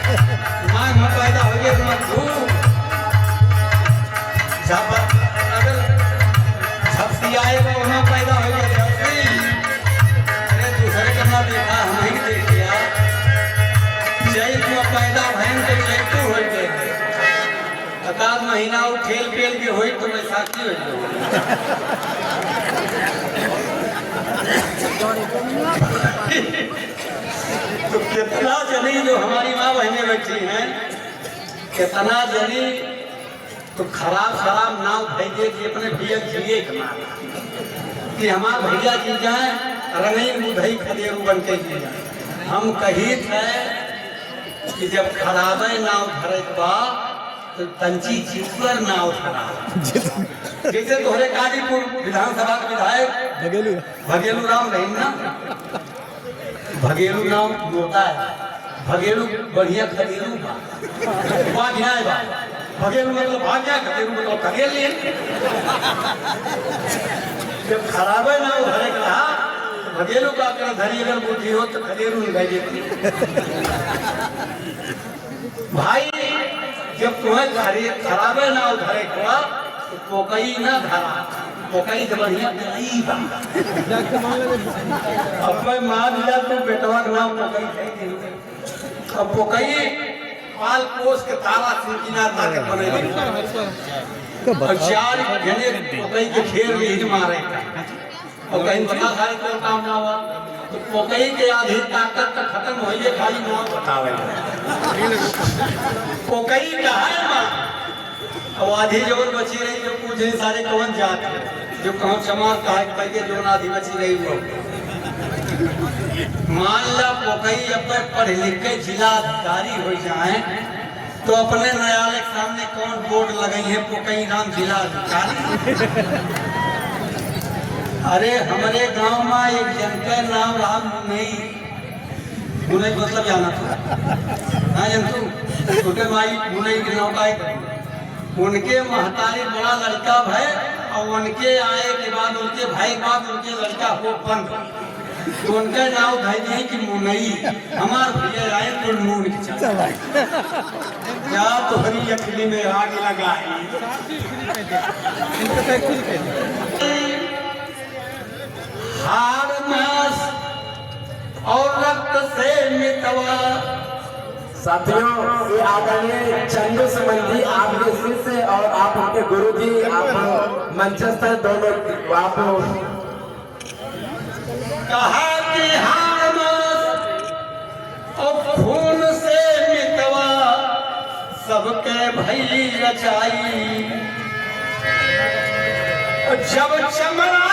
दिमाग में पैदा हो गया तो मत भूल। अगर झपसी आएगा वहाँ पैदा हो गया झपसी। अरे दूसरे का ना देखा हम ही देख लिया। चैत में पैदा भैन तो चैतू हो गए। एकाध महीना वो ठेल पेल के हुई तो बैसाखी हो तो कितना जनी जो हमारी माँ बहनें बैठी हैं, कितना जनी तो खराब खराब नाम भेजे कि अपने भैया जिए कि हमारे भैया जी जाए रंगई मुधई खदेरू बन के जी जाए। हम कही थे कि जब खराबे नाव धरे बा तो तंची जीतवर नाव धरा। जैसे तोहरे काजीपुर विधानसभा के विधायक भगेलू राम नहीं ना, भगेलू नाम होता है। भगेलू बढ़िया खदेरू बा गिनाए बा। भगेलू मतलब भाग गया, खदेरू मतलब खदेड़ लिए। जब खराबे नाव धरे कहा तो भगेलू का कर धरी अगर बुद्धि हो तो खदेरू निभाई देती। भाई जब तुम्हें खराबे नाव धरे हुआ तो पोकई ना धरा, पोकई से बढ़िया गई बा। अब मैं मान लिया तो बेटवा का नाम पोकई थे। अब पोकई पाल पोस के तारा सिंकिना ताकत बने और चार जने पोकई के खेर में ही मारे और कहीं बता सारे कोई काम ना हुआ तो पोकई के आधी ताकत तक खत्म हो गई। खाली नाम बतावे पोकई कहा है माँ और आधी जोर बची रही जो पूछे सारे कौन जात जो कौन समाज कहा कि जो आधी बची रही वो मान ला पोकई अब पढ़ लिख के जिला अधिकारी हो जाए तो अपने न्यायालय के सामने कौन बोर्ड लगाई है पोकई नाम जिला अधिकारी। अरे हमारे गांव में एक जन का नाम राम मुनई मुनई मतलब जाना था हाँ जंतु छोटे भाई मुनई के नाम का उनके महतारी बड़ा लड़का है और उनके आए के बाद उनके भाई के बाद उनके लड़का हो पंथ तो उनका नाम भाई नहीं कि मुनई हमार भैया आए तो मुन के चला क्या तो हरी अखली में आग लगाई। हार मास और रक्त से मितवा। साथियों ये आदरणीय चंदू संबंधी आपके शिष्य और आप उनके गुरुजी आप मंचस्थ दोनों आप कहा कि हार मास और खून से मितवा सबके भई रचाई। जब चमड़ा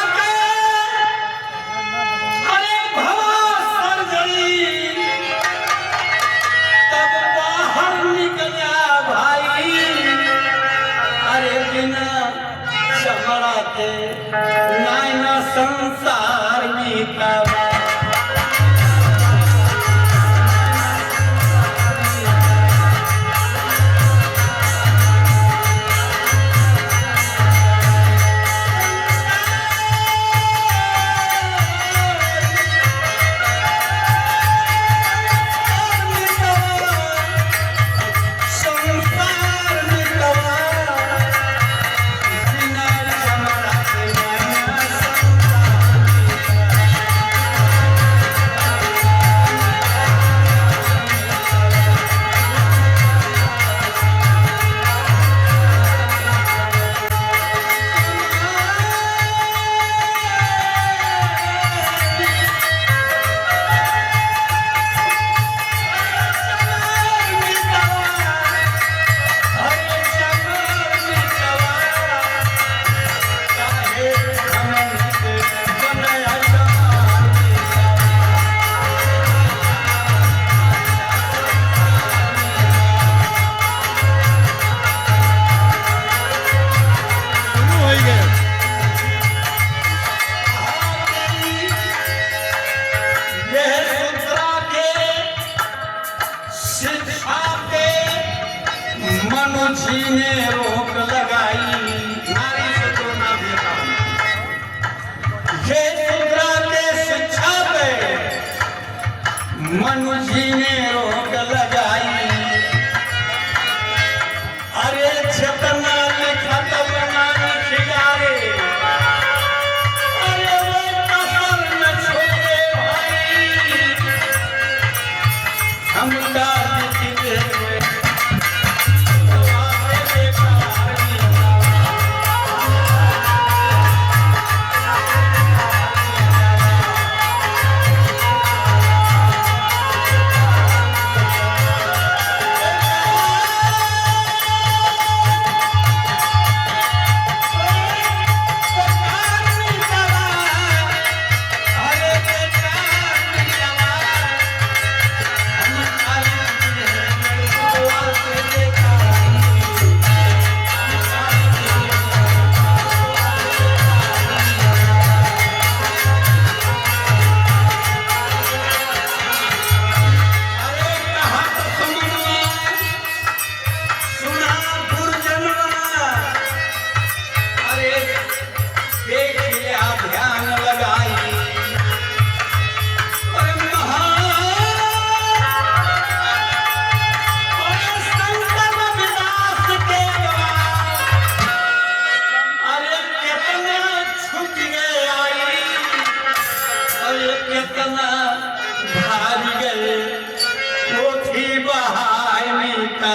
नायना संसार मीतवा। मनुष्य ने रोक लगाई नारी से तो ना देता ये शूद्रा के शिक्षा पे मनुष्य ने रोक लगाई। इतना भारी गए पोथी बहाय मीता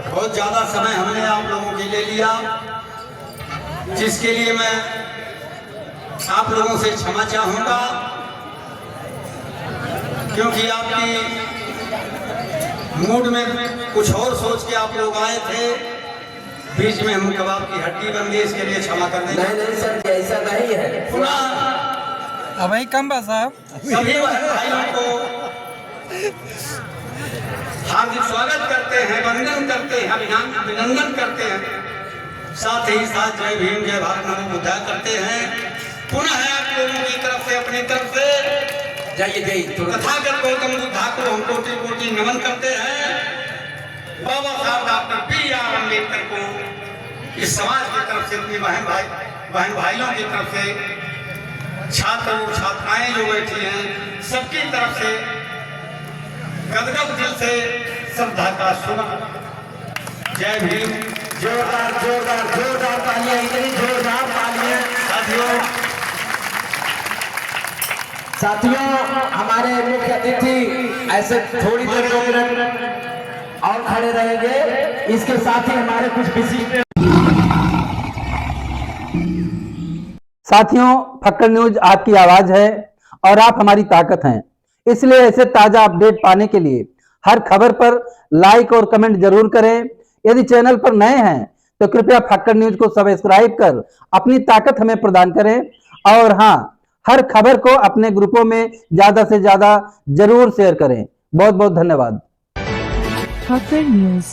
बहुत ज्यादा समय हमने आप लोगों के लिए लिया, जिसके लिए मैं आप लोगों से क्षमा चाहूंगा, क्योंकि आपकी मूड में कुछ और सोच के आप लोग आए थे, बीच में हम कबाब की हड्डी बन गई, इसके लिए क्षमा कर देंगे। नहीं नहीं सर, ऐसा नहीं है। पुनः अब वही कम बा साहब। सभी भाइयों को हार्दिक स्वागत करते हैं, वंदन करते हैं, अभिनंदन करते हैं, साथ ही साथ जय भीम जय भारत नमो बुद्धाय करते हैं। पुनः आप लोगों की तरफ से, अपनी तरफ से जाइए तथागत गौतम बुद्धा को हम कोटि कोटि नमन करते हैं। बाबा साहब डॉक्टर बी.आर. अम्बेडकर को इस समाज की तरफ से, अपनी बहन भाइयों की तरफ से, छात्र और छात्राएं जो बैठी हैं, सबकी तरफ से गदगद दिल से श्रद्धा का सुना जय भीम। जोरदार जोरदार जोरदार तालियां, इतनी जोरदार तालियां। साथियों, हमारे मुख्य अतिथि ऐसे थोड़ी देर 2 मिनट और खड़े रहेंगे। इसके साथ ही हमारे कुछ विशिष्ट साथियों, फक्कड़ न्यूज आपकी आवाज है और आप हमारी ताकत हैं, इसलिए ऐसे ताजा अपडेट पाने के लिए हर खबर पर लाइक और कमेंट जरूर करें। यदि चैनल पर नए हैं तो कृपया फक्कड़ न्यूज को सब्सक्राइब कर अपनी ताकत हमें प्रदान करें, और हाँ, हर खबर को अपने ग्रुपों में ज्यादा से ज्यादा जरूर शेयर करें। बहुत बहुत धन्यवाद। फक्कड़ न्यूज।